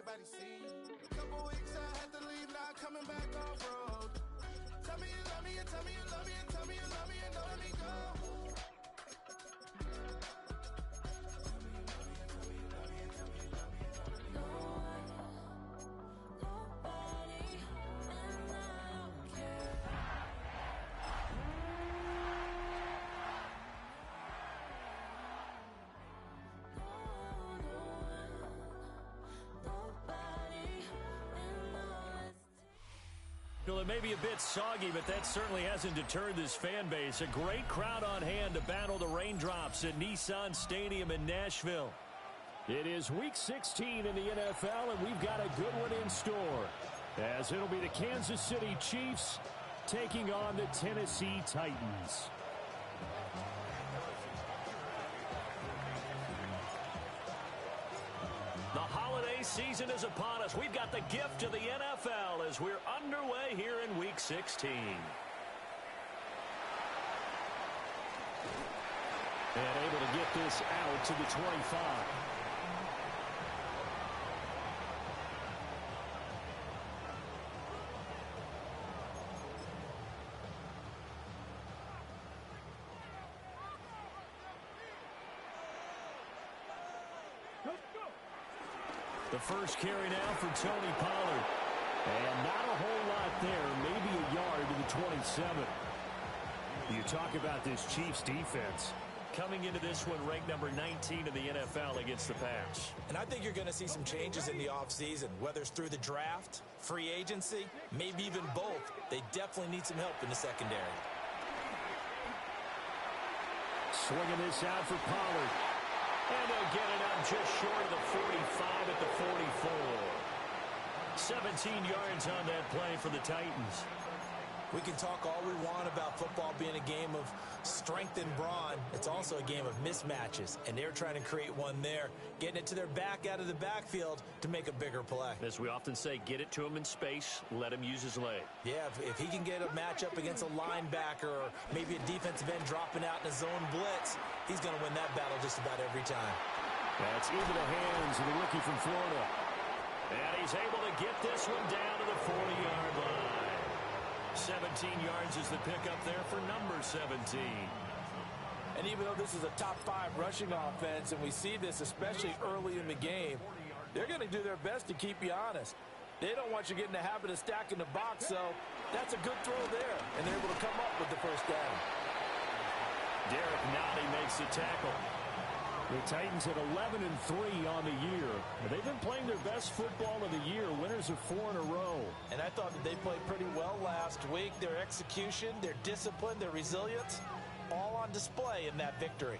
everybody see. A couple weeks I had to leave, now coming back off road. Tell me you love me, and tell me you love me, and tell me you love me, and don't let me go. Well, it may be a bit soggy, but that certainly hasn't deterred this fan base. A great crowd on hand to battle the raindrops at Nissan Stadium in Nashville. It is Week 16 in the NFL, and we've got a good one in store, as it'll be the Kansas City Chiefs taking on the Tennessee Titans. The holiday season is upon us. We've got the gift of the NFL as we're underway here in Week 16. And able to get this out to the 25. The first carry now for Tony Pollard. And not a whole lot there, maybe a yard to the 27. You talk about this Chiefs defense. Coming into this one ranked number 19 in the NFL against the pass. And I think you're going to see some changes in the offseason, whether it's through the draft, free agency, maybe even both. They definitely need some help in the secondary. Swinging this out for Pollard. And they'll get it up just short of the 45 at the 44. 17 yards on that play for the Titans. We can talk all we want about football being a game of strength and brawn. It's also a game of mismatches, and they're trying to create one there, getting it to their back out of the backfield to make a bigger play. As we often say, get it to him in space, let him use his leg. Yeah, if he can get a matchup against a linebacker or maybe a defensive end dropping out in a zone blitz, he's going to win that battle just about every time. That's into the hands of the rookie from Florida. And he's able to get this one down to the 40-yard line. 17 yards is the pickup there for number 17. And even though this is a top-5 rushing offense, and we see this especially early in the game, they're going to do their best to keep you honest. They don't want you getting the habit of stacking the box, so that's a good throw there, and they're able to come up with the first down. Derek Nottie makes the tackle. The Titans at 11-3 on the year. They've been playing their best football of the year, winners of 4 in a row. And I thought that they played pretty well last week. Their execution, their discipline, their resilience, all on display in that victory.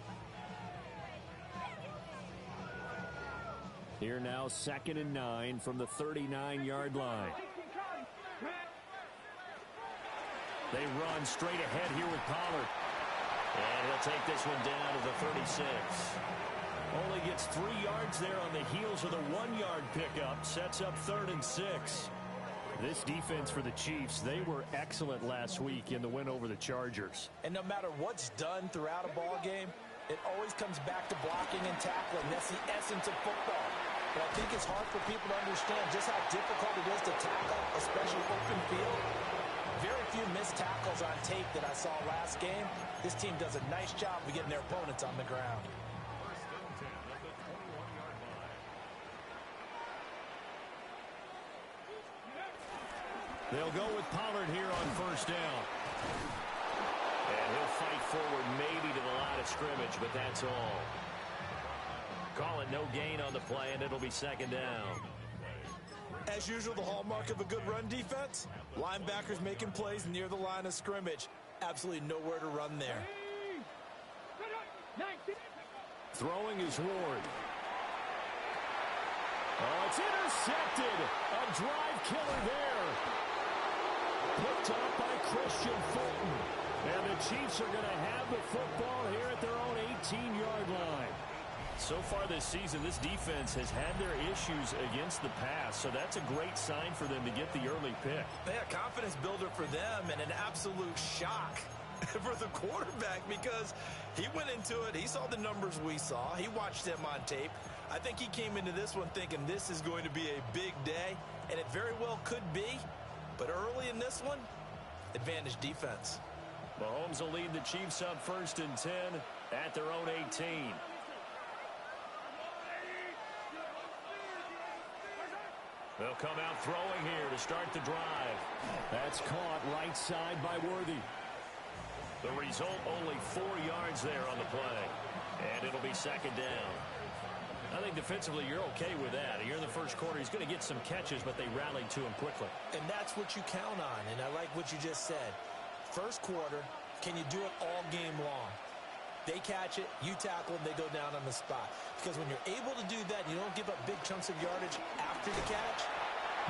Here now, 2nd and 9 from the 39-yard line. They run straight ahead here with Pollard. And he'll take this one down to the 36. Only gets 3 yards there on the heels of the 1-yard pickup. Sets up 3rd and 6. This defense for the Chiefs, they were excellent last week in the win over the Chargers. And no matter what's done throughout a ball game, it always comes back to blocking and tackling. That's the essence of football. But I think it's hard for people to understand just how difficult it is to tackle, especially open field. Very few missed tackles on tape that I saw last game. This team does a nice job of getting their opponents on the ground. They'll go with Pollard here on 1st down. And he'll fight forward maybe to the line of scrimmage, but that's all. Call it no gain on the play, and it'll be 2nd down. As usual, the hallmark of a good run defense, linebackers making plays near the line of scrimmage. Absolutely nowhere to run there. Throwing is Ward. Oh, it's intercepted. A drive killer there. Picked up by Christian Fulton. And the Chiefs are going to have the football here at their own 18-yard line. So far this season, this defense has had their issues against the pass, so that's a great sign for them to get the early pick. Yeah, confidence builder for them and an absolute shock for the quarterback because he went into it. He saw the numbers we saw. He watched them on tape. I think he came into this one thinking this is going to be a big day, and it very well could be. But early in this one, advantage defense. Mahomes will lead the Chiefs up 1st and 10 at their own 18. They'll come out throwing here to start the drive. That's caught right side by Worthy. The result, only 4 yards there on the play. And it'll be 2nd down. I think defensively you're okay with that. Here in the first quarter, he's going to get some catches, but they rallied to him quickly. And that's what you count on, and I like what you just said. First quarter, can you do it all game long? They catch it, you tackle them, they go down on the spot. Because when you're able to do that, you don't give up big chunks of yardage after the catch.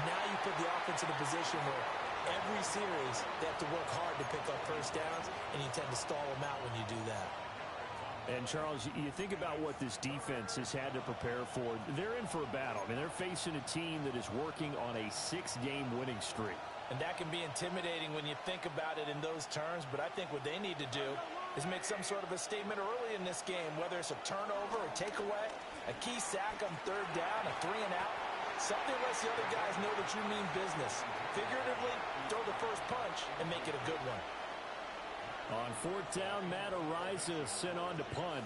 Now you put the offense in a position where every series they have to work hard to pick up first downs, and you tend to stall them out when you do that. And, Charles, you think about what this defense has had to prepare for. They're in for a battle. I mean, they're facing a team that is working on a 6-game winning streak. And that can be intimidating when you think about it in those terms, but I think what they need to do is make some sort of a statement early in this game, whether it's a turnover, a takeaway, a key sack on 3rd down, a 3-and-out. Something lets the other guys know that you mean business. Figuratively, throw the first punch and make it a good one. On 4th down, Matt Araiza sent on to punt.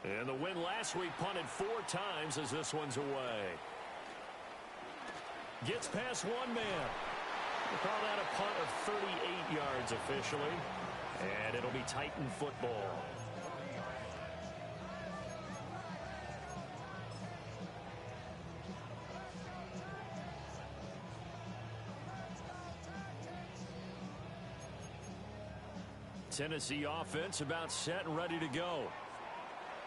And the win last week punted 4 times as this one's away. Gets past 1 man. We'll call that a punt of 38 yards officially. And it'll be Titan football. Tennessee offense about set and ready to go.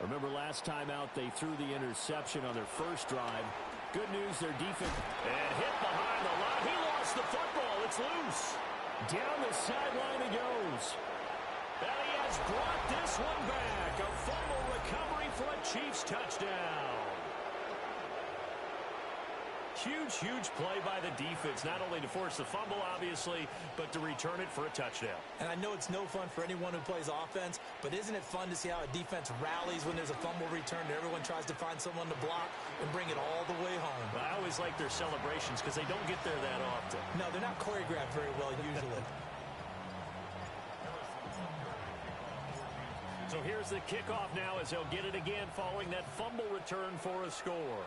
Remember last time out they threw the interception on their first drive. Good news, their defense. And hit behind the line. He lost the football. It's loose. Down the sideline he goes. And he has brought this one back. A fumble recovery for a Chiefs touchdown. Huge, huge play by the defense, not only to force the fumble, obviously, but to return it for a touchdown. And I know it's no fun for anyone who plays offense, but isn't it fun to see how a defense rallies when there's a fumble return and everyone tries to find someone to block and bring it all the way home? I always like their celebrations because they don't get there that often. No, they're not choreographed very well usually. So here's the kickoff now as they'll get it again following that fumble return for a score.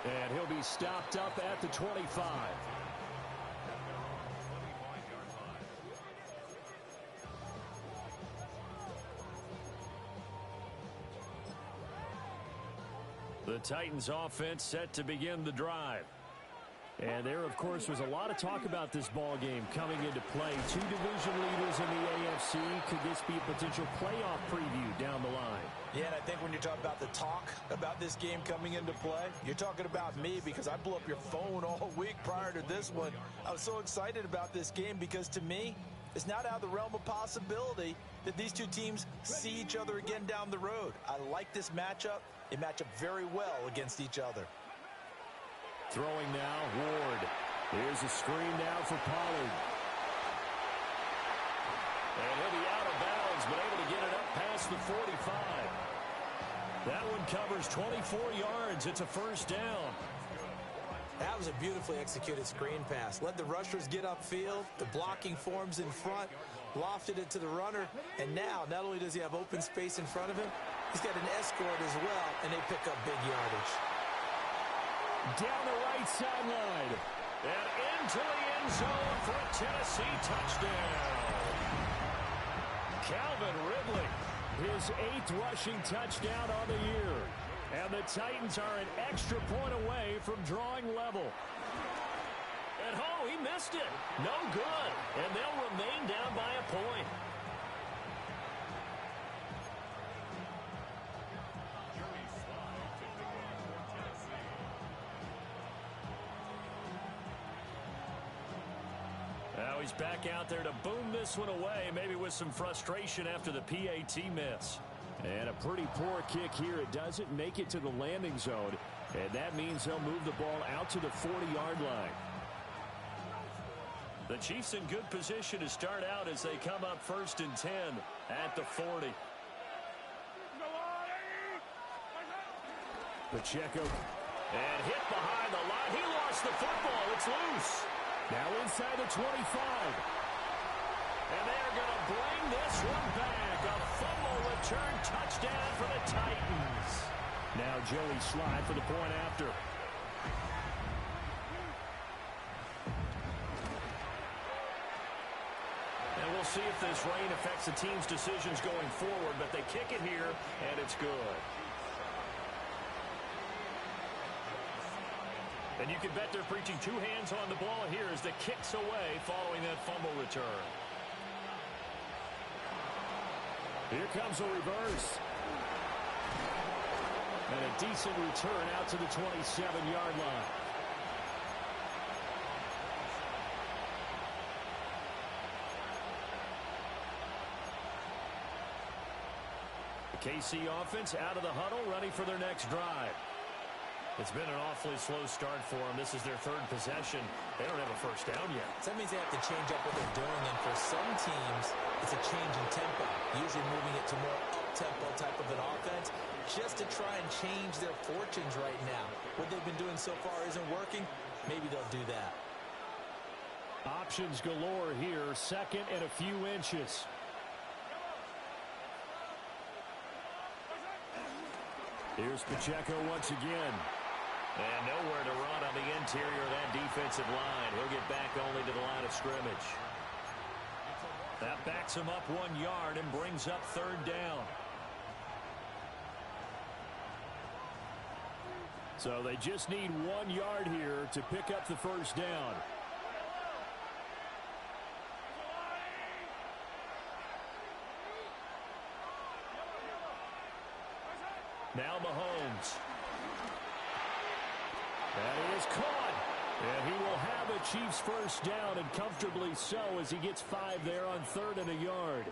And he'll be stopped up at the 25. The Titans offense set to begin the drive. And there, of course, was a lot of talk about this ball game coming into play. 2 division leaders in the AFC. Could this be a potential playoff preview down the line? Yeah, and I think when you're talking about the talk about this game coming into play, you're talking about me because I blew up your phone all week prior to this one. I was so excited about this game because to me, it's not out of the realm of possibility that these two teams see each other again down the road. I like this matchup. They match up very well against each other. Throwing now, Ward. Here's a screen now for Pollard. And he'll be out of bounds, but able to get it up past the 45. That one covers 24 yards. It's a first down. That was a beautifully executed screen pass. Let the rushers get upfield. The blocking forms in front. Lofted it to the runner. And now, not only does he have open space in front of him, he's got an escort as well, and they pick up big yardage. Down the right sideline. And into the end zone for a Tennessee touchdown. Calvin Ridley, his 8th rushing touchdown on the year. And the Titans are an extra point away from drawing level. And he missed it. No good. And they'll remain down by a point. Now he's back out there to boom this one away, maybe with some frustration after the PAT miss. And a pretty poor kick here. It doesn't make it to the landing zone, and that means they'll move the ball out to the 40-yard line. The Chiefs in good position to start out as they come up 1st and 10 at the 40. Pacheco. And hit behind the line. He lost the football. It's loose. Now inside the 25. And they're going to bring this one back. A fumble return touchdown for the Titans. Now Joey Slye for the point after. And we'll see if this rain affects the team's decisions going forward, but they kick it here, and it's good. And you can bet they're preaching 2 hands on the ball here as the kick's away following that fumble return. Here comes a reverse. And a decent return out to the 27-yard line. The KC offense out of the huddle, ready for their next drive. It's been an awfully slow start for them. This is their 3rd possession. They don't have a first down yet. So that means they have to change up what they're doing, and for some teams, it's a change in tempo, usually moving it to more up-tempo type of an offense, just to try and change their fortunes right now. What they've been doing so far isn't working. Maybe they'll do that. Options galore here, 2nd and a few inches. Here's Pacheco once again. And nowhere to run on the interior of that defensive line. He'll get back only to the line of scrimmage. That backs him up 1 yard and brings up 3rd down. So they just need 1 yard here to pick up the first down. Now Mahomes. That is caught. And he will have a Chiefs first down, and comfortably so, as he gets 5 there on 3rd and a yard.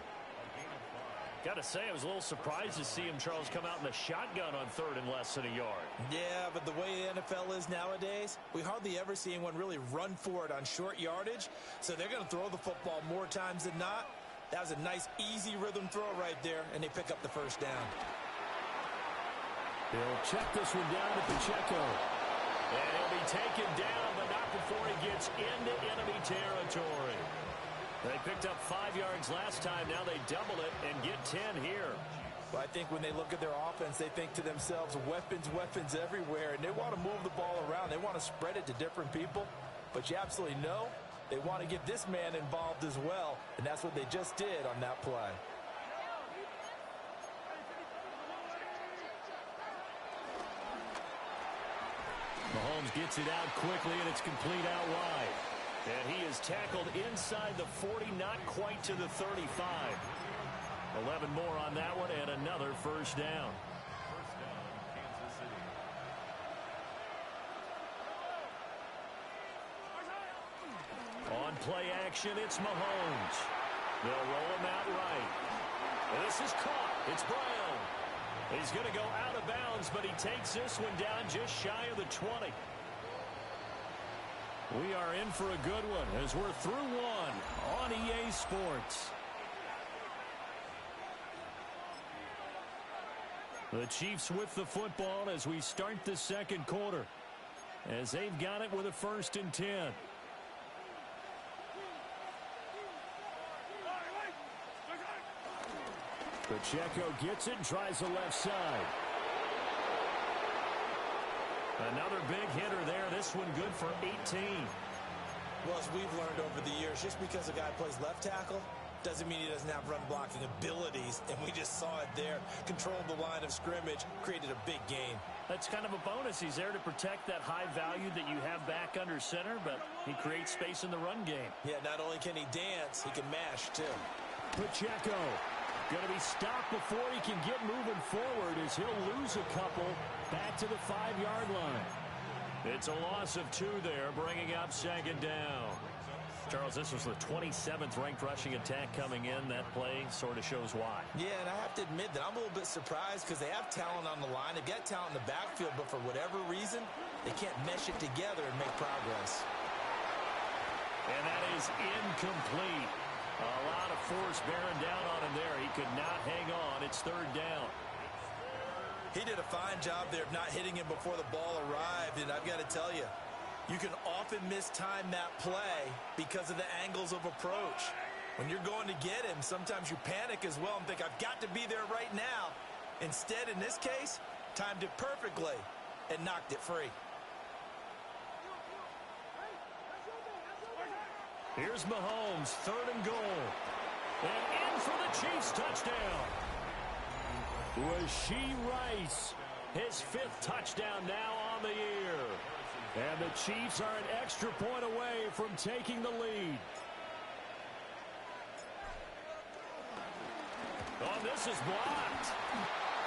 Got to say, I was a little surprised to see him, Charles, come out in a shotgun on 3rd and less than a yard. Yeah, but the way the NFL is nowadays, we hardly ever see anyone really run for it on short yardage. So they're going to throw the football more times than not. That was a nice, easy rhythm throw right there, and they pick up the first down. They'll check this one down to Pacheco. And he'll be taken down, but not before he gets into enemy territory. They picked up 5 yards last time. Now they double it and get 10 here. Well, I think when they look at their offense, they think to themselves, weapons, weapons everywhere. And they want to move the ball around. They want to spread it to different people. But you absolutely know they want to get this man involved as well. And that's what they just did on that play. Mahomes gets it out quickly, and it's complete out wide. And he is tackled inside the 40, not quite to the 35. 11 more on that one, and another first down. On play action, it's Mahomes. They'll roll him out right. And this is caught. It's Brown. He's going to go out of bounds, but he takes this one down just shy of the 20. We are in for a good one as we're through one on EA Sports. The Chiefs with the football as we start the 2nd quarter, as they've got it with a 1st and 10. Pacheco gets it and tries the left side. Another big hitter there. This one good for 18. Well, as we've learned over the years, just because a guy plays left tackle doesn't mean he doesn't have run blocking abilities. And we just saw it there. Controlled the line of scrimmage, created a big gain. That's kind of a bonus. He's there to protect that high value that you have back under center, but he creates space in the run game. Yeah, not only can he dance, he can mash too. Pacheco going to be stopped before he can get moving forward as he'll lose a couple back to the 5-yard line. It's a loss of 2 there, bringing up 2nd down. Charles, this was the 27th ranked rushing attack coming in. That play sort of shows why. Yeah, and I have to admit that I'm a little bit surprised because they have talent on the line. They've got talent in the backfield, but for whatever reason, they can't mesh it together and make progress. And that is incomplete. A lot of force bearing down on him there. He could not hang on. It's third down. He did a fine job there of not hitting him before the ball arrived, and I've got to tell you, you can often mistime that play because of the angles of approach. When you're going to get him, sometimes you panic as well and think, I've got to be there right now. Instead, in this case, timed it perfectly and knocked it free. Here's Mahomes, third and goal. And in for the Chiefs touchdown. Rashee Rice, his 5th touchdown now on the year. And the Chiefs are an extra point away from taking the lead. Oh, this is blocked.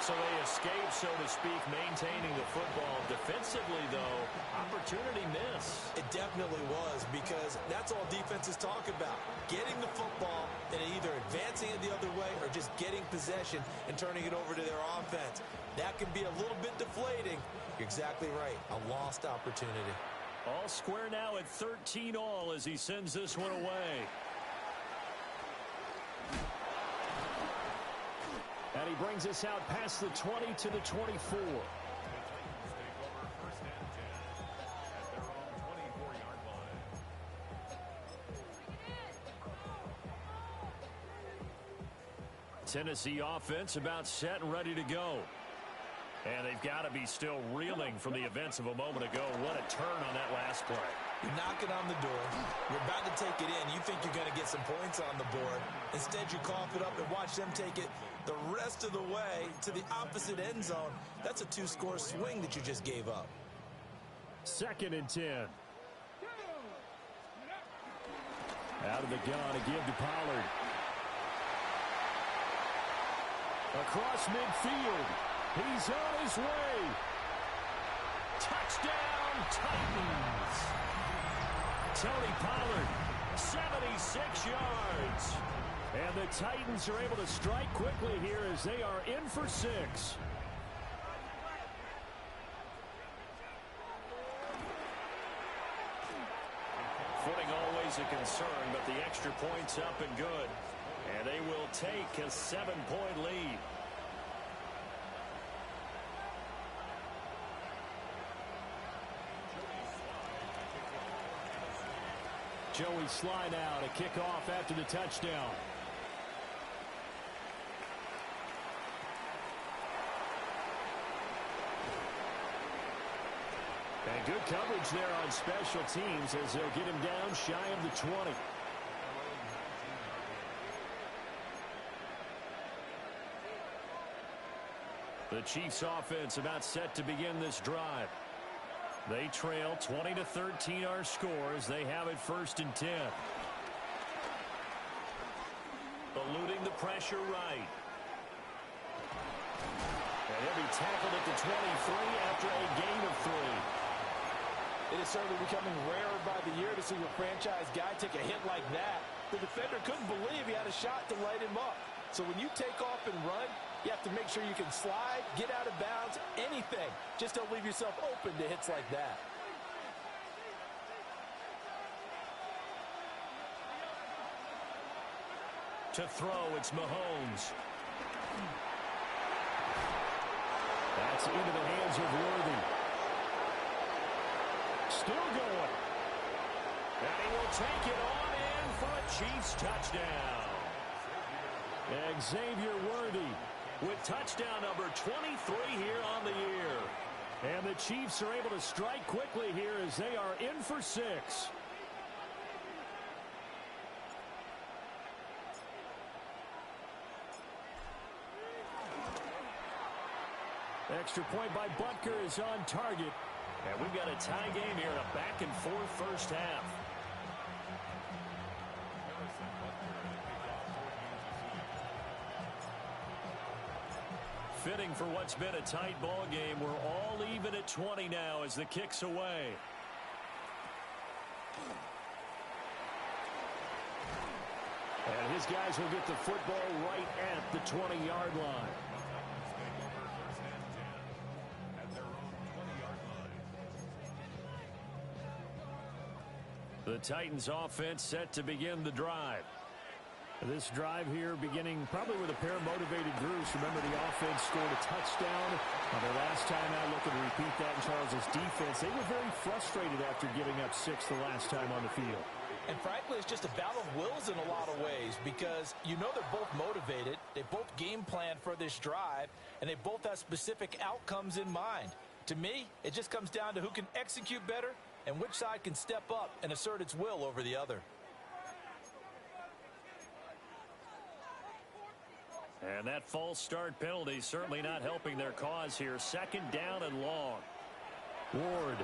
So they escape, so to speak, maintaining the football. Defensively, though, opportunity miss. It definitely was, because that's all defenses talk about. Getting the football and either advancing it the other way or just getting possession and turning it over to their offense. That can be a little bit deflating. You're exactly right. A lost opportunity. All square now at 13 all as he sends this one away. And he brings us out past the 20 to the 24. Tennessee offense about set and ready to go. And they've got to be still reeling from the events of a moment ago. What a turn on that last play. You're knocking on the door. You're about to take it in. You think you're going to get some points on the board. Instead, you cough it up and watch them take it the rest of the way to the opposite end zone. That's a 2-score swing that you just gave up. 2nd and 10. Out of the gun, a give to Pollard. Across midfield. He's on his way. Touchdown, Titans. Tony Pollard, 76 yards. And the Titans are able to strike quickly here as they are in for 6. Footing always a concern, but the extra point's up and good. And they will take a 7-point lead. Joey Sly now to kick off after the touchdown. And good coverage there on special teams as they'll get him down shy of the 20. The Chiefs offense about set to begin this drive. They trail 20-13 our score as they have it 1st and 10. Eluding the pressure right. And he'll be tackled at the 23 after a gain of 3. It is certainly becoming rarer by the year to see a franchise guy take a hit like that. The defender couldn't believe he had a shot to light him up. So when you take off and run, you have to make sure you can slide, get out of bounds, anything. Just don't leave yourself open to hits like that. To throw, it's Mahomes. That's into the hands of Worthy. Still going. And he will take it on in for a Chiefs touchdown. Xavier Worthy with touchdown number 23 here on the year. And the Chiefs are able to strike quickly here as they are in for 6. Extra point by Butker is on target. And we've got a tie game here in a back-and-forth first half. Fitting for what's been a tight ball game. We're all even at 20 now as the kick's away. And his guys will get the football right at the 20-yard line. The Titans offense set to begin the drive. This drive here beginning probably with a pair of motivated groups. Remember, the offense scored a touchdown on their last time out. Looking to repeat that in Charles's defense. They were very frustrated after giving up 6 the last time on the field. And frankly, it's just a battle of wills in a lot of ways because you know they're both motivated. They both game plan for this drive, and they both have specific outcomes in mind. To me, it just comes down to who can execute better and which side can step up and assert its will over the other. And that false start penalty certainly not helping their cause here. 2nd down and long. Ward.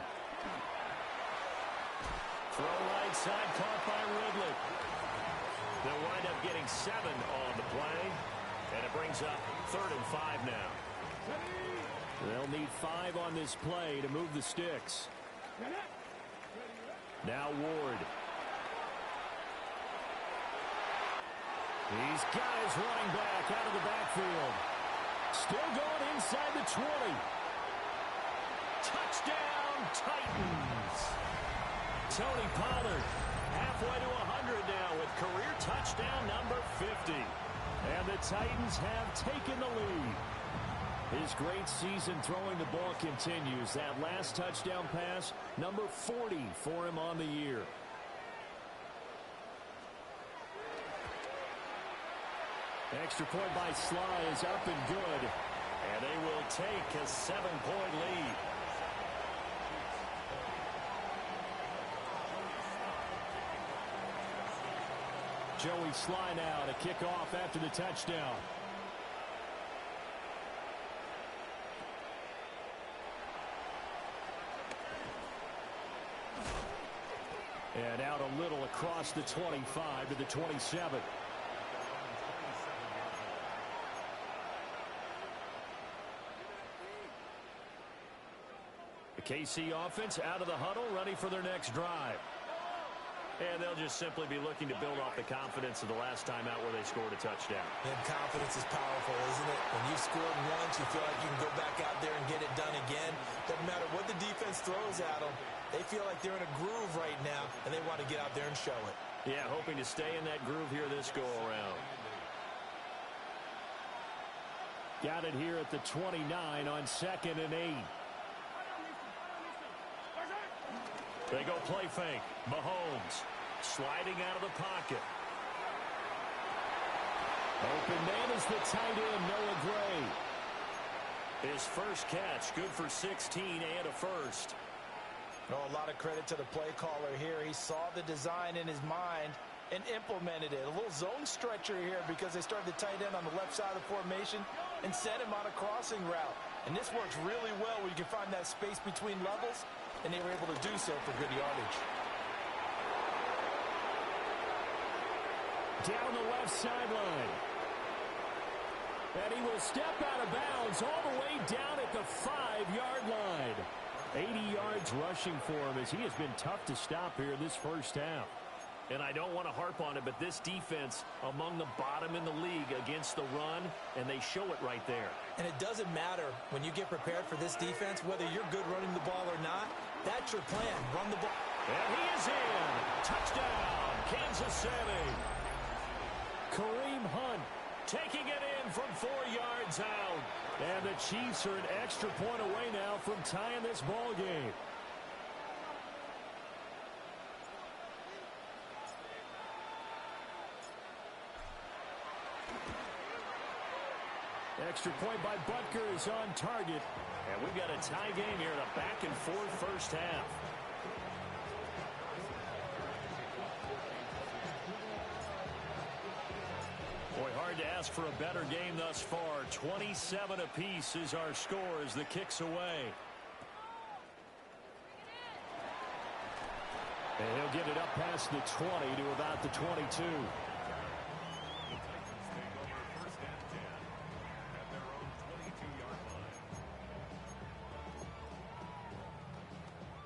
Throw right side, caught by Ridley. They'll wind up getting 7 on the play. And it brings up 3rd and 5 now. They'll need 5 on this play to move the sticks. Now Ward. He's got his running back out of the backfield. Still going inside the 20. Touchdown, Titans. Tony Pollard halfway to 100 now with career touchdown number 50. And the Titans have taken the lead. His great season throwing the ball continues. That last touchdown pass, number 40 for him on the year. Extra point by Sly is up and good. And they will take a 7-point lead. Joey Sly now to kick off after the touchdown. And out a little across the 25 to the 27. The KC offense out of the huddle, ready for their next drive. And they'll just simply be looking to build off the confidence of the last time out where they scored a touchdown. And confidence is powerful, isn't it? When you've scored once, you feel like you can go back out there and get it done again. Doesn't matter what the defense throws at them. They feel like they're in a groove right now, and they want to get out there and show it. Yeah, hoping to stay in that groove here this go-around. Got it here at the 29 on 2nd and 8. They go play fake. Mahomes sliding out of the pocket. Open man is the tight end, Noah Gray. His first catch, good for 16 and a first. No, a lot of credit to the play caller here. He saw the design in his mind and implemented it. A little zone stretcher here because they started the tight end on the left side of the formation and sent him on a crossing route. And this works really well where you can find that space between levels, and they were able to do so for good yardage. Down the left sideline. And he will step out of bounds all the way down at the 5-yard line. 80 yards rushing for him as he has been tough to stop here this first half. And I don't want to harp on it, but this defense among the bottom in the league against the run, and they show it right there. And it doesn't matter when you get prepared for this defense, whether you're good running the ball or not, that's your plan, run the ball. And he is in. Touchdown, Kansas City. Kareem Hunt taking it in from 4 yards out. And the Chiefs are an extra point away now from tying this ball game. Extra point by Butker is on target. And we've got a tie game here in a back-and-forth first half. Boy, hard to ask for a better game thus far. 27 apiece is our score as the kick's away. And he'll get it up past the 20 to about the 22.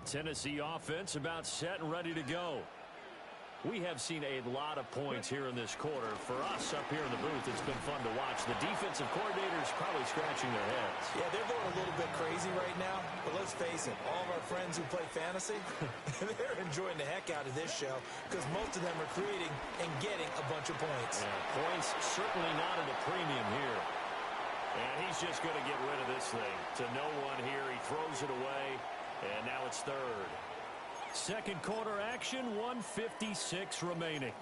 Tennessee offense about set and ready to go. We have seen a lot of points here in this quarter. For us up here in the booth, it's been fun to watch. The defensive coordinators probably scratching their heads. Yeah, they're going a little bit crazy right now, but let's face it, all of our friends who play fantasy, they're enjoying the heck out of this show because most of them are creating and getting a bunch of points. Yeah, points certainly not at a premium here. And he's just going to get rid of this thing. To no one here, he throws it away, and now it's third. Second quarter action, 1:56 remaining.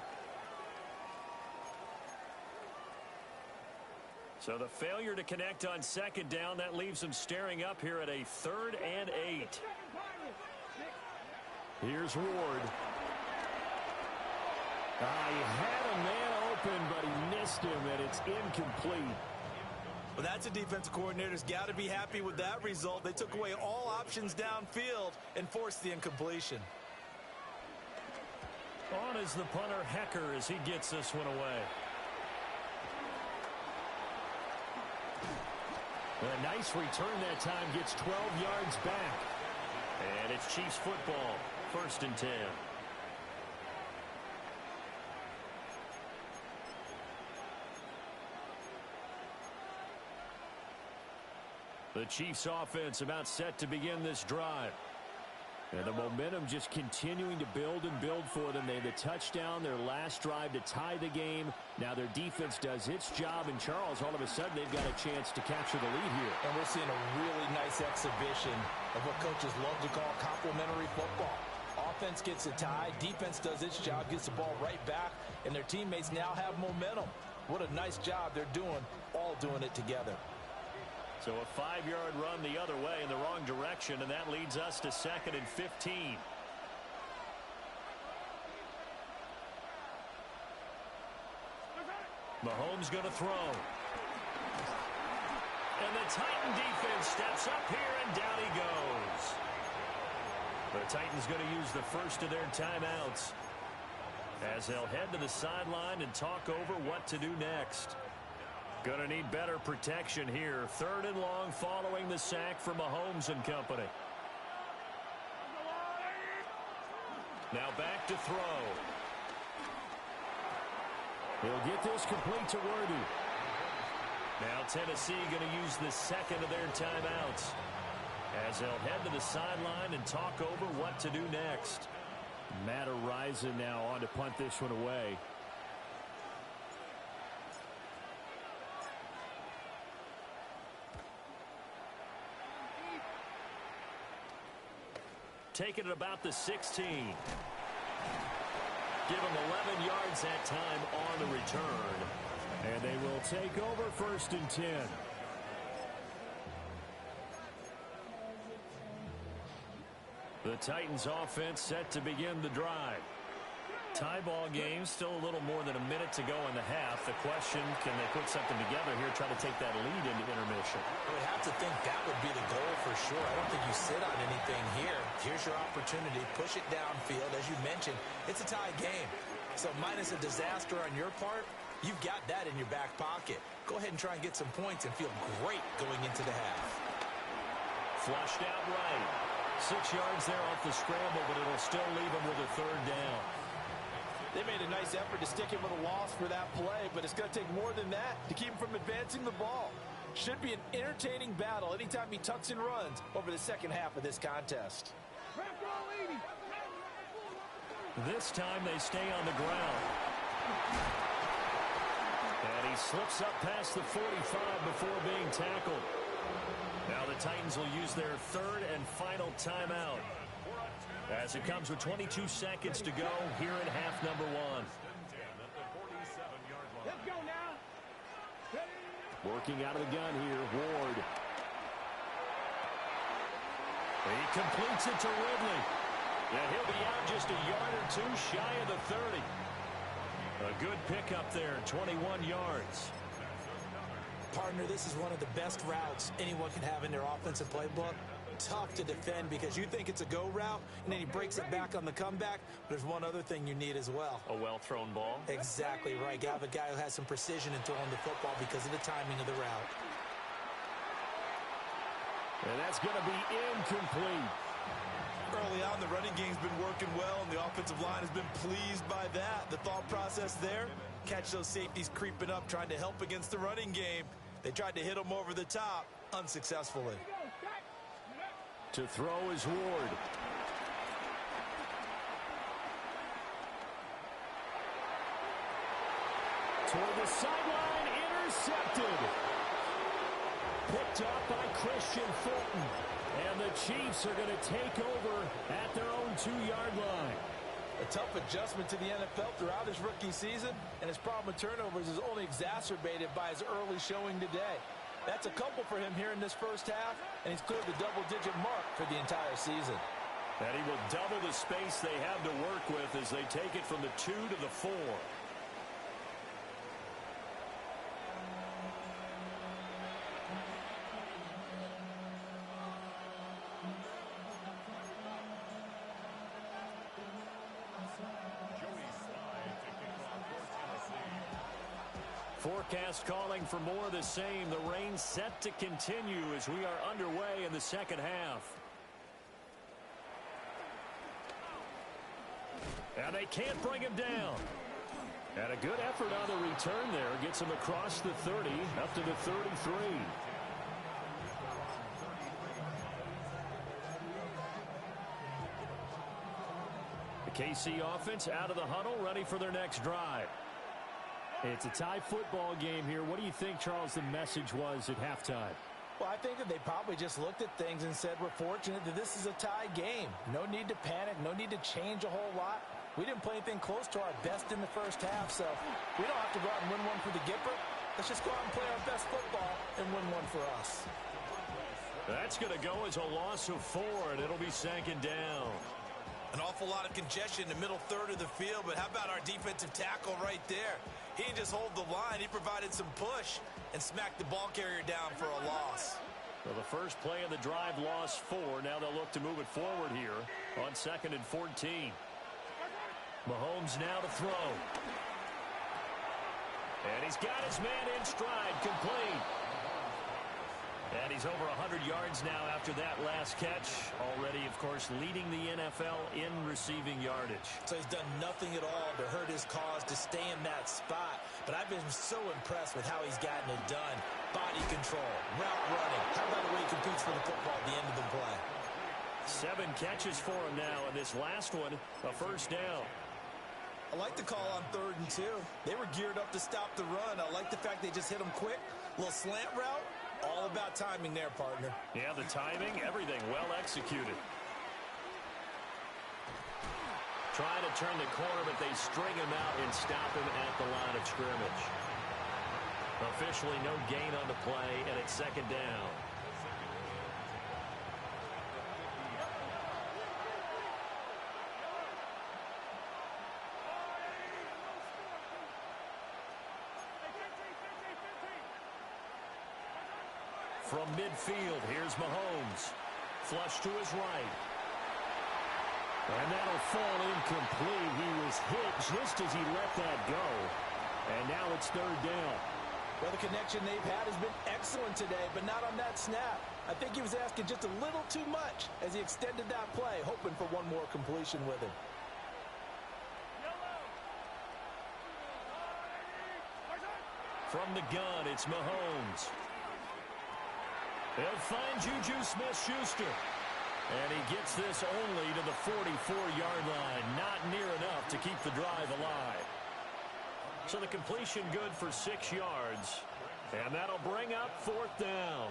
So the failure to connect on second down, that leaves them staring up here at a 3rd and 8. Here's Ward. He had a man open, but he missed him, and it's incomplete. Well, that's a defensive coordinator's got to be happy with that result. They took away all options downfield and forced the incompletion. On is the punter, Hecker, as he gets this one away. A nice return that time, gets 12 yards back. And it's Chiefs football, 1st and 10. The Chiefs offense about set to begin this drive. And the momentum just continuing to build and build for them. They had a touchdown their last drive to tie the game. Now their defense does its job. And Charles, all of a sudden, they've got a chance to capture the lead here. And we're seeing a really nice exhibition of what coaches love to call complementary football. Offense gets a tie. Defense does its job, gets the ball right back. And their teammates now have momentum. What a nice job they're doing, all doing it together. So a 5-yard run the other way in the wrong direction, and that leads us to 2nd and 15. Mahomes going to throw. And the Titan defense steps up here, and down he goes. The Titans going to use the first of their timeouts as they'll head to the sideline and talk over what to do next. Going to need better protection here. 3rd and long following the sack from Mahomes and company. Now back to throw. He'll get this complete to Worthy. Now Tennessee going to use the second of their timeouts as they'll head to the sideline and talk over what to do next. Matt Araiza now on to punt this one away. Taking it about the 16. Give him 11 yards that time on the return. And they will take over 1st and 10. The Titans offense set to begin the drive. Tie ball game, still a little more than a minute to go in the half. The question, can they put something together here, try to take that lead into intermission? I would have to think that would be the goal for sure. I don't think you sit on anything here. Here's your opportunity. Push it downfield. As you mentioned, it's a tie game. So minus a disaster on your part, you've got that in your back pocket. Go ahead and try and get some points and feel great going into the half. Flushed out right. 6 yards there off the scramble, but it'll still leave him with a 3rd down. They made a nice effort to stick him with a loss for that play, but it's going to take more than that to keep him from advancing the ball. Should be an entertaining battle anytime he tucks and runs over the second half of this contest. This time they stay on the ground. And he slips up past the 45 before being tackled. Now the Titans will use their 3rd and final timeout, as it comes with 22 seconds to go here in half number 1. Let's go now. Working out of the gun here, Ward. He completes it to Ridley. And he'll be out just a yard or two shy of the 30. A good pickup there, 21 yards. Partner, this is one of the best routes anyone can have in their offensive playbook. Tough to defend because you think it's a go route, and then he breaks it back on the comeback. There's one other thing you need as well. A well-thrown ball. Exactly right. You have a guy who has some precision in throwing the football because of the timing of the route. And that's going to be incomplete. Early on, the running game's been working well, and the offensive line has been pleased by that. The thought process there, catch those safeties creeping up, trying to help against the running game. They tried to hit them over the top, unsuccessfully. To throw is Ward. Toward the sideline, intercepted. Picked up by Christian Fulton. And the Chiefs are going to take over at their own 2-yard line. A tough adjustment to the NFL throughout his rookie season, and his problem with turnovers is only exacerbated by his early showing today. That's a couple for him here in this first half, and he's cleared the double-digit mark for the entire season. And he will double the space they have to work with as they take it from the 2 to the 4. Forecast calling for more of the same. The rain set to continue as we are underway in the second half. And they can't bring him down. And a good effort on the return there. Gets him across the 30, up to the 33. The KC offense out of the huddle, ready for their next drive. It's a tie football game here. What do you think, Charles, the message was at halftime? Well, I think that they probably just looked at things and said, we're fortunate that this is a tie game. No need to panic. No need to change a whole lot. We didn't play anything close to our best in the first half, so we don't have to go out and win one for the Gipper. Let's just go out and play our best football and win one for us. That's going to go as a loss of 4, and it'll be second down. An awful lot of congestion in the middle third of the field, but how about our defensive tackle right there? He didn't just hold the line. He provided some push and smacked the ball carrier down for a loss. Well, the first play of the drive lost 4. Now they'll look to move it forward here on 2nd and 14. Mahomes now to throw. And he's got his man in stride, complete. And he's over 100 yards now after that last catch. Already, of course, leading the NFL in receiving yardage. So he's done nothing at all to hurt his cause, to stay in that spot. But I've been so impressed with how he's gotten it done. Body control, route running. How about the way he competes for the football at the end of the play? 7 catches for him now, and this last one, a first down. I like the call on 3rd and 2. They were geared up to stop the run. I like the fact they just hit him quick. A little slant route. All about timing there, partner. Yeah, the timing, everything well executed. Trying to turn the corner, but they string him out and stop him at the line of scrimmage. Officially no gain on the play, and it's second down. From midfield, here's Mahomes. Flush to his right. And that'll fall incomplete. He was hit just as he let that go. And now it's 3rd down. Well, the connection they've had has been excellent today, but not on that snap. I think he was asking just a little too much as he extended that play, hoping for one more completion with him. From the gun, it's Mahomes. They'll find Juju Smith-Schuster. And he gets this only to the 44-yard line. Not near enough to keep the drive alive. So the completion good for 6 yards. And that'll bring up 4th down.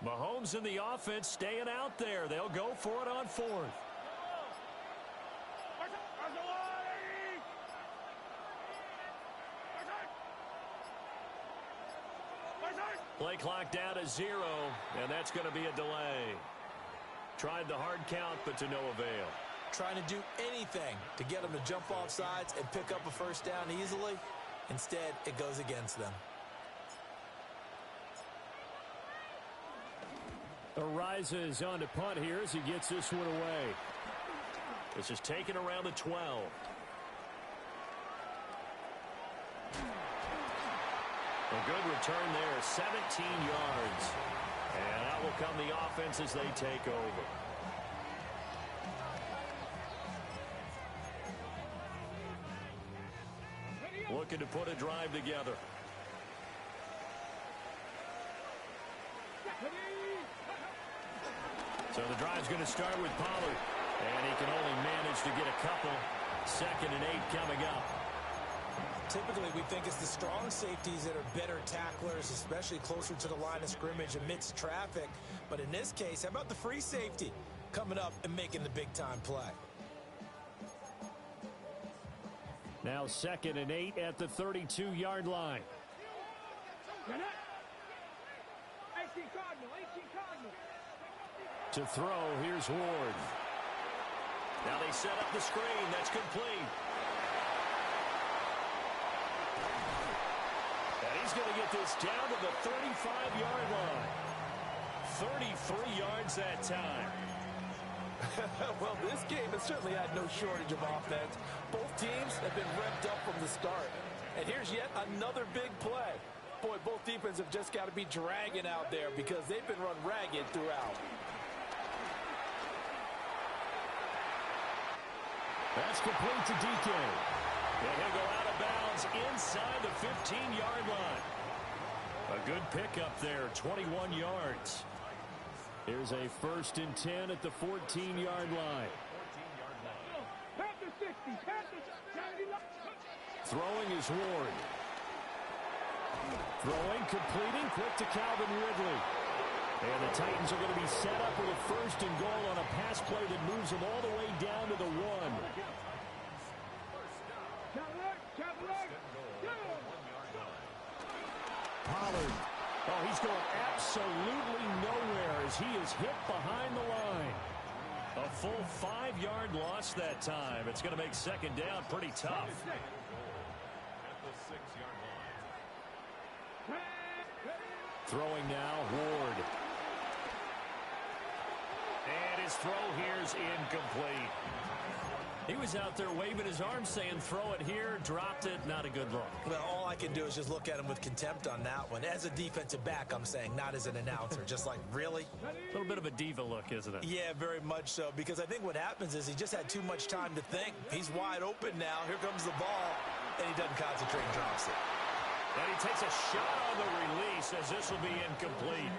Mahomes and the offense staying out there. They'll go for it on 4th. Play clock down to 0, and that's going to be a delay. Tried the hard count, but to no avail. Trying to do anything to get them to jump off sides and pick up a first down easily. Instead, it goes against them. Arises on to punt here as he gets this one away. This is taken around the 12. A good return there, 17 yards. And out will come the offense as they take over. Looking to put a drive together. So the drive's going to start with Pollard. And he can only manage to get a couple. 2nd and 8 coming up. Typically, we think it's the strong safeties that are better tacklers, especially closer to the line of scrimmage amidst traffic. But in this case, how about the free safety coming up and making the big-time play? Now 2nd and 8 at the 32-yard line. To throw, here's Ward. Now they set up the screen. That's complete. And he's going to get this down to the 35-yard line. 33 yards that time. Well, this game has certainly had no shortage of offense. Both teams have been revved up from the start. And here's yet another big play. Boy, both defenses have just got to be dragging out there because they've been run ragged throughout. That's complete to DK. And he'll go out of bounds inside the 15-yard line. A good pickup there, 21 yards. Here's a 1st and 10 at the 14-yard line. Throwing is Ward. Throwing, completing, quick to Calvin Ridley. And the Titans are going to be set up with a 1st and goal on a pass play that moves them all the way down to the 1. Pollard. Oh, he's going absolutely nowhere as he is hit behind the line. A full 5-yard loss that time. It's going to make 2nd down pretty tough. Throwing now, Ward. And his throw here's incomplete. He was out there waving his arms saying throw it here, dropped it, not a good look. Well, all I can do is just look at him with contempt on that one. As a defensive back, I'm saying, not as an announcer. Just like, really? A little bit of a diva look, isn't it? Yeah, very much so, because I think what happens is he just had too much time to think. He's wide open now. Here comes the ball, and he doesn't concentrate and drops it. And he takes a shot on the release as this will be incomplete.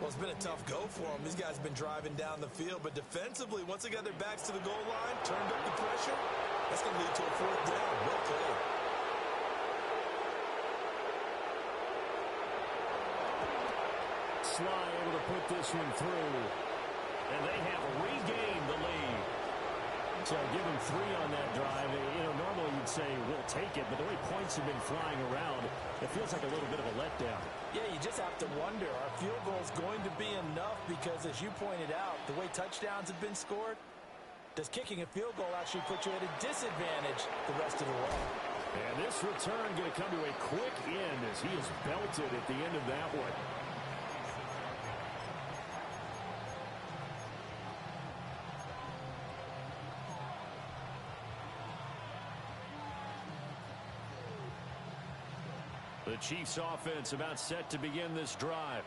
Well, it's been a tough go for him. These guys have been driving down the field, but defensively, once they got their backs to the goal line, turned up the pressure, that's going to lead to a 4th down. Well played. Sly able to put this one through. And they have regained the lead. So give him 3 on that drive. You know, normally you'd say we'll take it, but the way points have been flying around, it feels like a little bit of a letdown. Yeah, you just have to wonder, are field goals going to be enough? Because as you pointed out, the way touchdowns have been scored, does kicking a field goal actually put you at a disadvantage the rest of the way? And this return going to come to a quick end as he is belted at the end of that one. The Chiefs offense about set to begin this drive.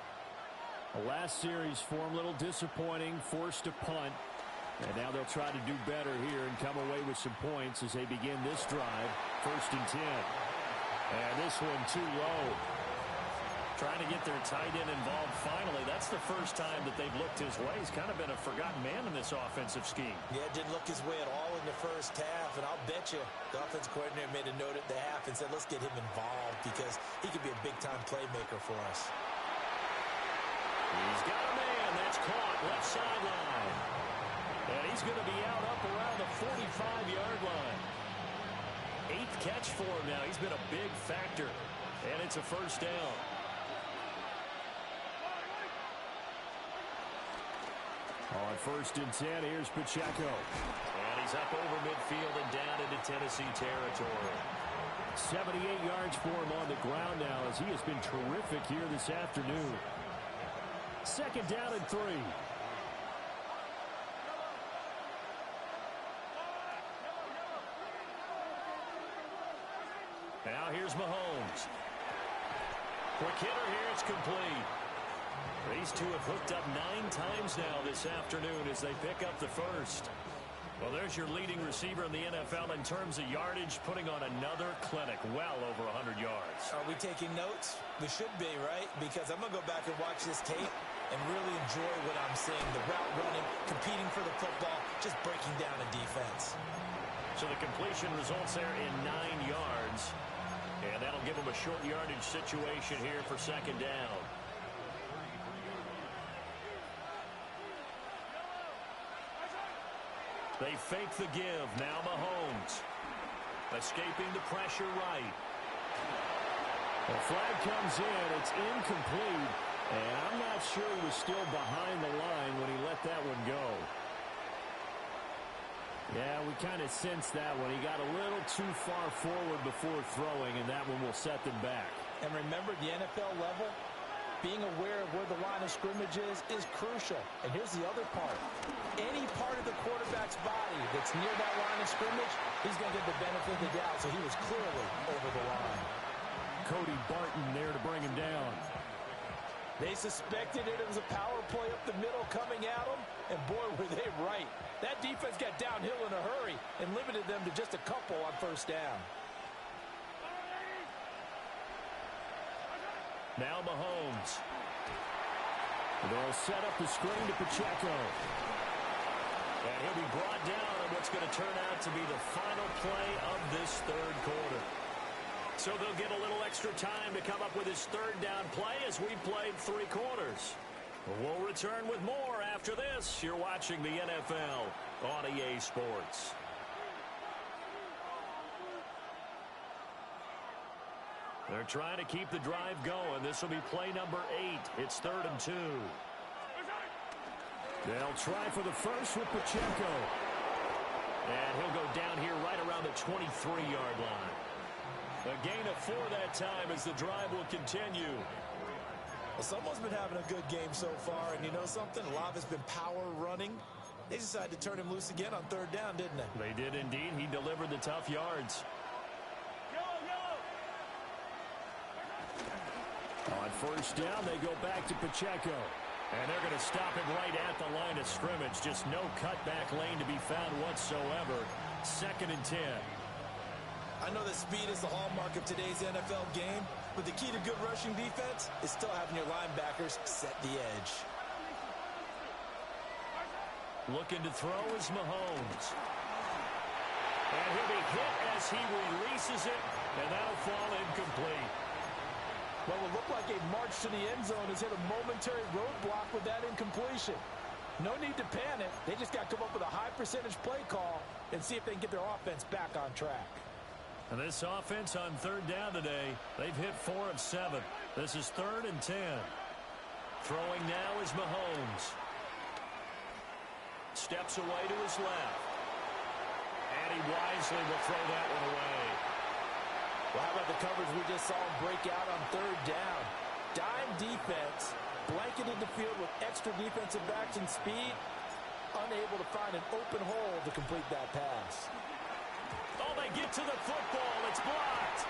The last series for him, a little disappointing, forced to punt. And now they'll try to do better here and come away with some points as they begin this drive. 1st and 10. And this one too low. Trying to get their tight end involved finally. That's the first time that they've looked his way. He's kind of been a forgotten man in this offensive scheme. Yeah, didn't look his way at all in the first half. And I'll bet you the offensive coordinator made a note at the half and said, let's get him involved because he could be a big-time playmaker for us. He's got a man. That's caught left sideline. And he's going to be out up around the 45-yard line. 8th catch for him now. He's been a big factor. And it's a 1st down. On 1st and 10, here's Pacheco. And he's up over midfield and down into Tennessee territory. 78 yards for him on the ground now as he has been terrific here this afternoon. 2nd down and 3. Now here's Mahomes. Quick hitter here, it's complete. These two have hooked up 9 times now this afternoon as they pick up the first. Well, there's your leading receiver in the NFL in terms of yardage, putting on another clinic, well over 100 yards. Are we taking notes? We should be, right? Because I'm going to go back and watch this tape and really enjoy what I'm seeing. The route running, competing for the football, just breaking down a defense. So the completion results there in 9 yards. And that'll give them a short yardage situation here for 2nd down. They fake the give. Now Mahomes. Escaping the pressure right. The flag comes in. It's incomplete. And I'm not sure he was still behind the line when he let that one go. Yeah, we kind of sensed that one. He got a little too far forward before throwing, and that one will set them back. And remember, the NFL level, being aware of where the line of scrimmage is crucial. And here's the other part. Any part of the quarterback's body that's near that line of scrimmage, he's going to get the benefit of the doubt. So he was clearly over the line. Cody Barton there to bring him down. They suspected it was a power play up the middle coming at them, and boy, were they right. That defense got downhill in a hurry and limited them to just a couple on 1st down. Now Mahomes. They'll set up the screen to Pacheco. And he'll be brought down on what's going to turn out to be the final play of this 3rd quarter. So they'll get a little extra time to come up with his 3rd down play as we played 3 quarters. We'll return with more after this. You're watching the NFL on EA Sports. They're trying to keep the drive going. This will be play number 8. It's 3rd and 2. They'll try for the first with Pacheco. And he'll go down here right around the 23-yard line. A gain of 4 that time as the drive will continue. Well, someone's been having a good game so far, and you know something? A lot of it's been power running. They decided to turn him loose again on 3rd down, didn't they? They did indeed. He delivered the tough yards. On 1st down, they go back to Pacheco. And they're going to stop him right at the line of scrimmage. Just no cutback lane to be found whatsoever. 2nd and 10. I know that speed is the hallmark of today's NFL game, but the key to good rushing defense is still having your linebackers set the edge. Looking to throw is Mahomes. And he'll be hit as he releases it, and that'll fall incomplete. Well, it looked like a march to the end zone has hit a momentary roadblock with that incompletion. No need to panic. They just got to come up with a high percentage play call and see if they can get their offense back on track. And this offense on 3rd down today, they've hit 4 of 7. This is 3rd and 10. Throwing now is Mahomes. Steps away to his left. And he wisely will throw that one away. Well, how about the coverage we just saw him break out on 3rd down? Dime defense, blanketed the field with extra defensive backs and speed, unable to find an open hole to complete that pass. Oh, they get to the football. It's blocked.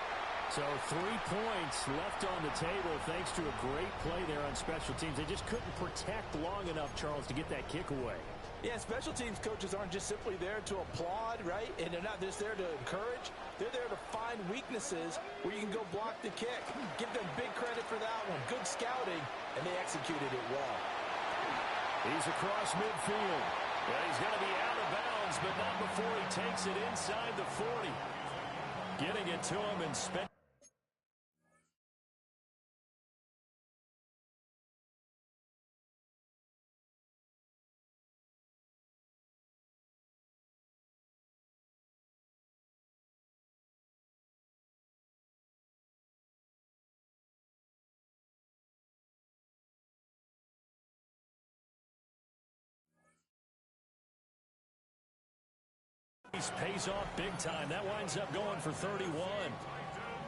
So 3 points left on the table thanks to a great play there on special teams. They just couldn't protect long enough, Charles, to get that kick away. Yeah, special teams coaches aren't just simply there to applaud, right? And they're not just there to encourage. They're there to find weaknesses where you can go block the kick. Give them big credit for that one. Good scouting, and they executed it well. He's across midfield. Well, he's going to be out of bounds, but not before he takes it inside the 40. Getting it to him and spending. Pays off big time. That winds up going for 31.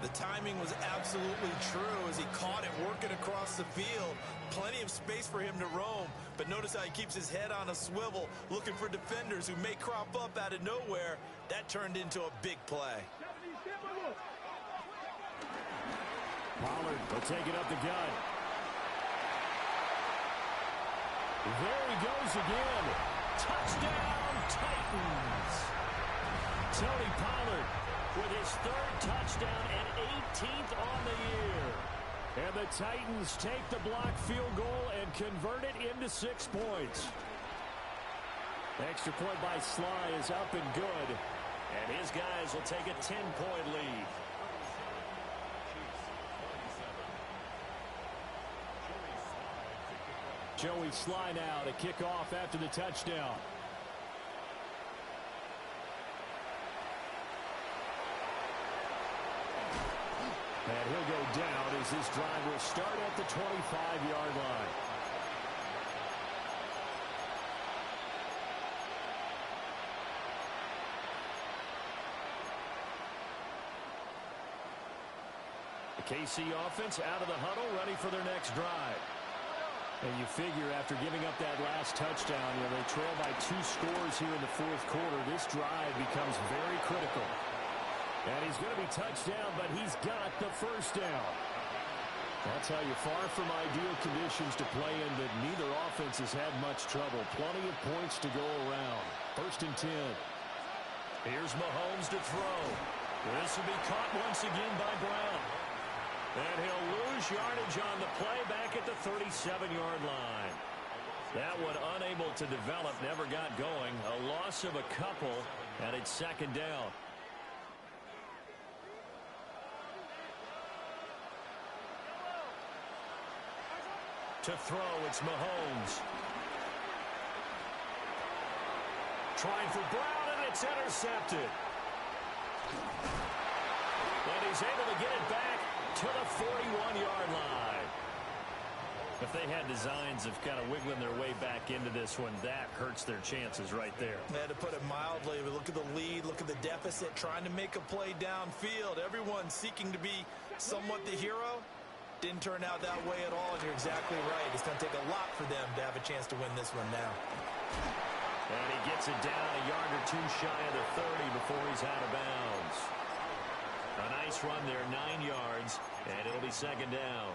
The timing was absolutely true as he caught it working across the field. Plenty of space for him to roam, but notice how he keeps his head on a swivel, looking for defenders who may crop up out of nowhere. That turned into a big play. Pollard will take it up the gut. There he goes again. Touchdown, Titans. Tony Pollard with his third touchdown and 18th on the year. And the Titans take the blocked field goal and convert it into 6 points. Extra point by Sly is up and good. And his guys will take a 10-point lead. Joey Sly now to kick off after the touchdown. And he'll go down as this drive will start at the 25-yard line. The KC offense out of the huddle, ready for their next drive. And you figure after giving up that last touchdown, they trail by 2 scores here in the fourth quarter. This drive becomes very critical. And he's going to be touched down, but he's got the first down. I'll tell you, far from ideal conditions to play in, but neither offense has had much trouble. Plenty of points to go around. 1st and 10. Here's Mahomes to throw. This will be caught once again by Brown. And he'll lose yardage on the play back at the 37-yard line. That one unable to develop, never got going. A loss of a couple, and it's 2nd down. To throw, it's Mahomes. Trying for Brown, and it's intercepted. And he's able to get it back to the 41-yard line. If they had designs of kind of wiggling their way back into this one, that hurts their chances right there. Yeah, to put it mildly, but look at the lead, look at the deficit, trying to make a play downfield. Everyone seeking to be somewhat the hero. Didn't turn out that way at all, and you're exactly right. It's going to take a lot for them to have a chance to win this one now. And he gets it down a yard or 2 shy of the 30 before he's out of bounds. A nice run there, 9 yards, and it'll be 2nd down.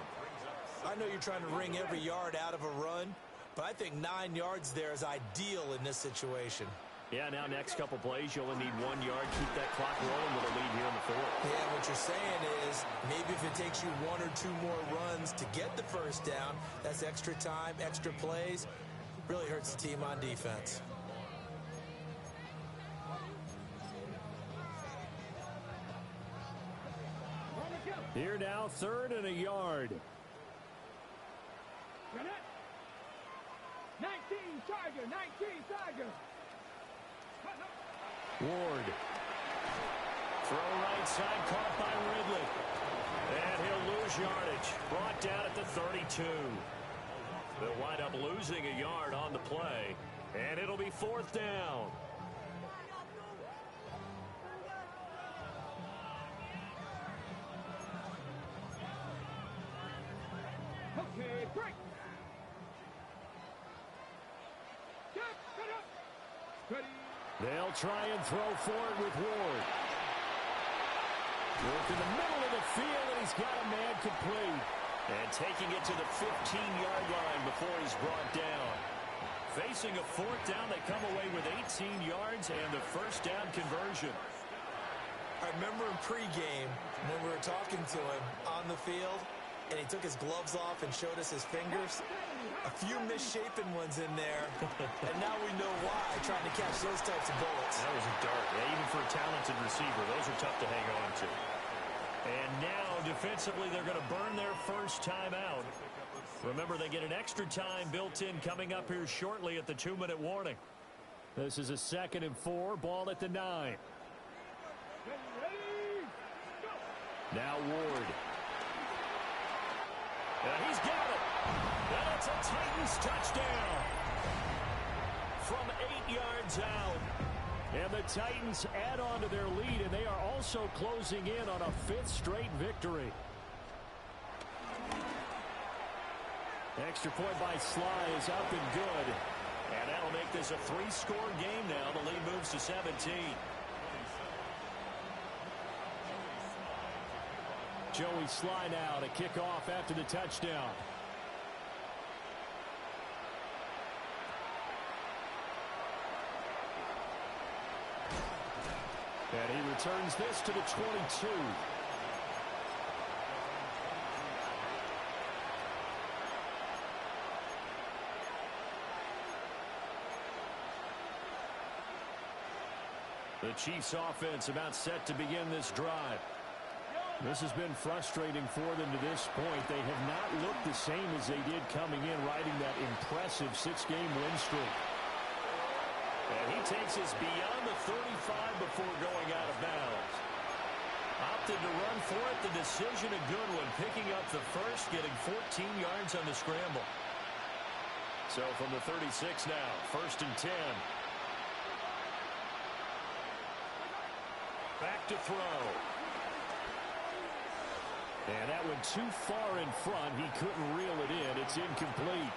I know you're trying to wring every yard out of a run, but I think 9 yards there is ideal in this situation. Yeah, now next couple plays, you only need 1 yard. Keep that clock rolling with a lead here in the 4th. Yeah, what you're saying is maybe if it takes you 1 or 2 more runs to get the first down, that's extra time, extra plays. Really hurts the team on defense. Here now, 3rd and a yard. 19 Tiger, 19 Tiger. Ward. Throw right side, caught by Ridley. And he'll lose yardage. Brought down at the 32. They'll wind up losing a yard on the play. And it'll be 4th down. Okay, break. Ready. They'll try and throw for it with Ward. Work in the middle of the field, and he's got a man complete. And taking it to the 15-yard line before he's brought down. Facing a 4th down, they come away with 18 yards and the first down conversion. I remember in pregame when we were talking to him on the field, and he took his gloves off and showed us his fingers. A few misshapen ones in there, and now we know why, trying to catch those types of bullets. That was a dart. Yeah, even for a talented receiver, those are tough to hang on to. And now, defensively, they're going to burn their first time out. Remember, they get an extra time built in coming up here shortly at the 2-minute warning. This is a 2nd and 4, ball at the 9. Now Ward. And he's got it. And it's a Titans touchdown. From 8 yards out. And the Titans add on to their lead, and they are also closing in on a 5th straight victory. Extra point by Sly is up and good. And that'll make this a 3-score game now. The lead moves to 17. Joey Sly now to kick off after the touchdown. And he returns this to the 22. The Chiefs offense about set to begin this drive. This has been frustrating for them to this point. They have not looked the same as they did coming in, riding that impressive 6-game win streak. And he takes us beyond the 35 before going out of bounds. Opted to run for it. The decision a good one. Picking up the first, getting 14 yards on the scramble. So from the 36 now, 1st and 10. Back to throw. And that went too far in front. He couldn't reel it in. It's incomplete.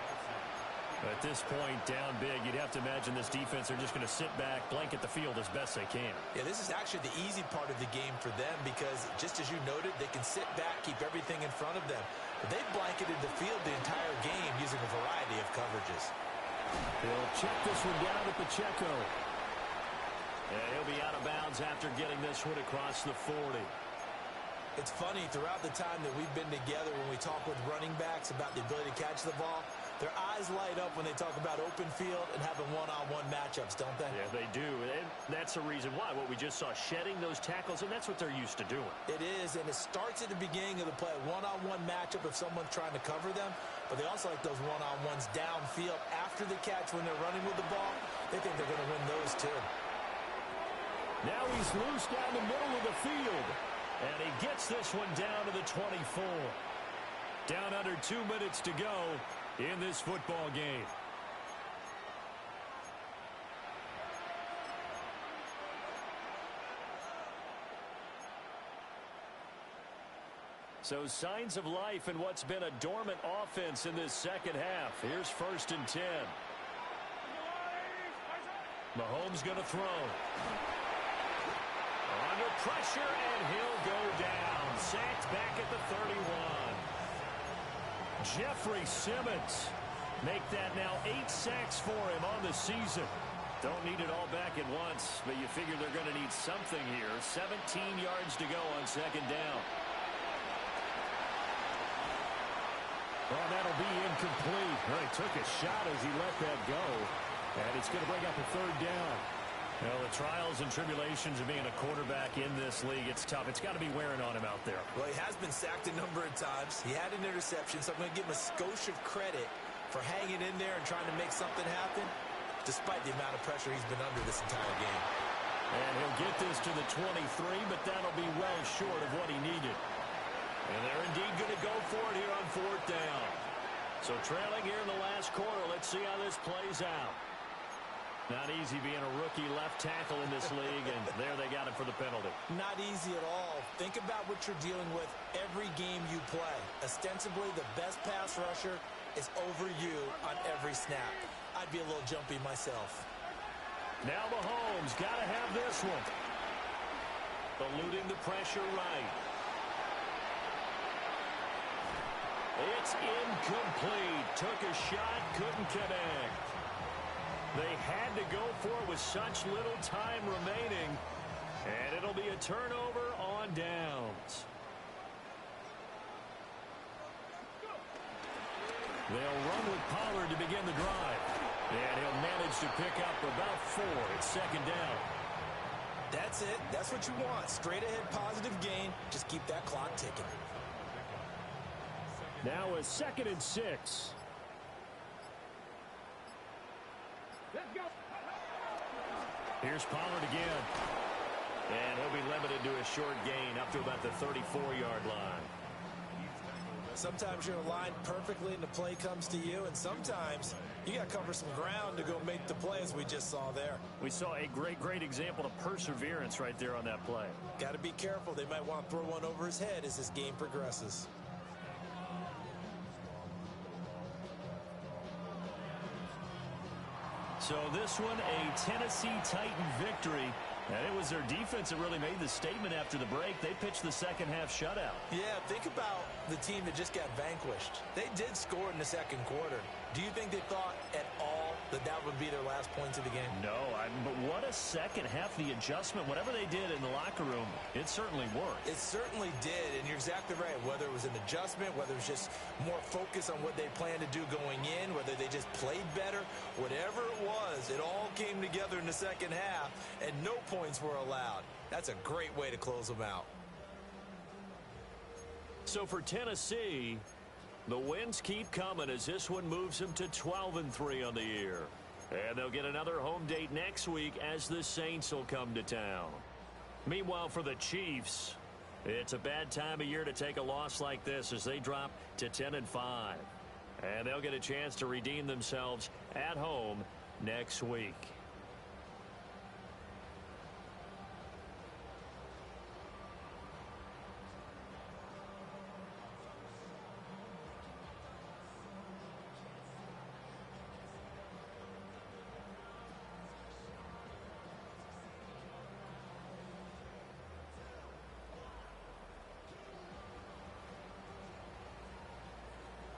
At this point, down big, you'd have to imagine this defense, they're just going to sit back, blanket the field as best they can. Yeah, this is actually the easy part of the game for them because, just as you noted, they can sit back, keep everything in front of them. But they've blanketed the field the entire game using a variety of coverages. He'll check this one down at Pacheco. And he'll be out of bounds after getting this one across the 40. It's funny, throughout the time that we've been together when we talk with running backs about the ability to catch the ball, their eyes light up when they talk about open field and having one-on-one matchups, don't they? Yeah, they do. And that's the reason why. What we just saw, shedding those tackles, and that's what they're used to doing. It is, and it starts at the beginning of the play. One-on-one matchup if someone's trying to cover them, but they also like those one-on-ones downfield after the catch when they're running with the ball. They think they're going to win those too. Now he's loose down the middle of the field. And he gets this one down to the 24. Down under 2 minutes to go in this football game. So signs of life in what's been a dormant offense in this second half. Here's 1st and 10. Mahomes going to throw. Under pressure, and he'll go down. Sacked back at the 31. Jeffrey Simmons make that now 8 sacks for him on the season. Don't need it all back at once, but you figure they're going to need something here. 17 yards to go on 2nd down. Well, that'll be incomplete. Well, he took a shot as he let that go, and it's going to bring up a 3rd down. Well, the trials and tribulations of being a quarterback in this league, it's tough. It's got to be wearing on him out there. Well, he has been sacked a number of times. He had an interception, so I'm going to give him a skosh of credit for hanging in there and trying to make something happen, despite the amount of pressure he's been under this entire game. And he'll get this to the 23, but that'll be well short of what he needed. And they're indeed going to go for it here on 4th down. So trailing here in the last quarter, let's see how this plays out. Not easy being a rookie left tackle in this league, and there they got him for the penalty. Not easy at all. Think about what you're dealing with every game you play. Ostensibly, the best pass rusher is over you on every snap. I'd be a little jumpy myself. Now Mahomes got to have this one. Eluding the pressure right. It's incomplete. Took a shot, couldn't connect. They had to go for it with such little time remaining. And it'll be a turnover on downs. They'll run with Pollard to begin the drive. And he'll manage to pick up about 4. It's 2nd down. That's it. That's what you want. Straight ahead positive gain. Just keep that clock ticking. Now a 2nd and 6. Let's go. Here's Pollard again. And he'll be limited to a short gain up to about the 34-yard line. Sometimes you're aligned perfectly and the play comes to you, and sometimes you got to cover some ground to go make the play, as we just saw there. We saw a great example of perseverance right there on that play. Got to be careful. They might want to throw one over his head as this game progresses. So this one, a Tennessee Titan victory. And it was their defense that really made the statement after the break. They pitched the second half shutout. Yeah, think about the team that just got vanquished. They did score in the second quarter. Do you think they thought at all that that would be their last points of the game? No, but what a second half. The adjustment, whatever they did in the locker room, it certainly worked. It certainly did, and you're exactly right. Whether it was an adjustment, whether it was just more focus on what they planned to do going in, whether they just played better, whatever it was, it all came together in the second half, and no points were allowed. That's a great way to close them out. So for Tennessee, the wins keep coming as this one moves them to 12-3 on the year. And they'll get another home date next week as the Saints will come to town. Meanwhile, for the Chiefs, it's a bad time of year to take a loss like this as they drop to 10-5. And they'll get a chance to redeem themselves at home next week.